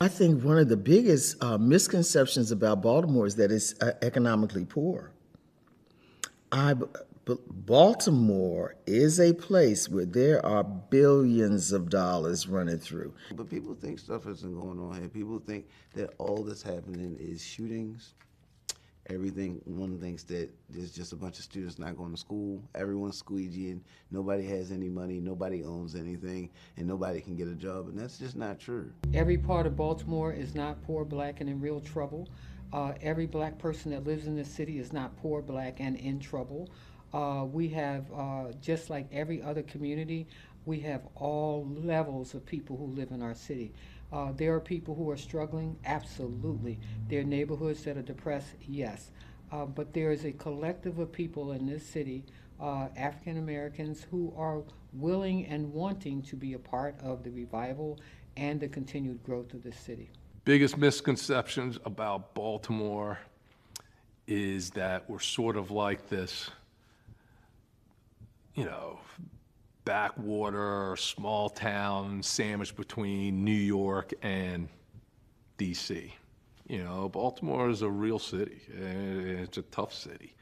I think one of the biggest misconceptions about Baltimore is that it's economically poor. Baltimore is a place where there are billions of dollars running through. But people think stuff isn't going on here. People think that all that's happening is shootings. One thinks that there's just a bunch of students not going to school. Everyone's squeegeeing. Nobody has any money. Nobody owns anything, and nobody can get a job. And that's just not true. Every part of Baltimore is not poor, black, and in real trouble. Every black person that lives in this city is not poor, black, and in trouble. We have, just like every other community, we have all levels of people who live in our city. There are people who are struggling, absolutely. There are neighborhoods that are depressed, yes. But there is a collective of people in this city, African Americans, who are willing and wanting to be a part of the revival and the continued growth of this city. Biggest misconceptions about Baltimore is that we're sort of like this, backwater, small town sandwiched between New York and DC. Baltimore is a real city. It's a tough city.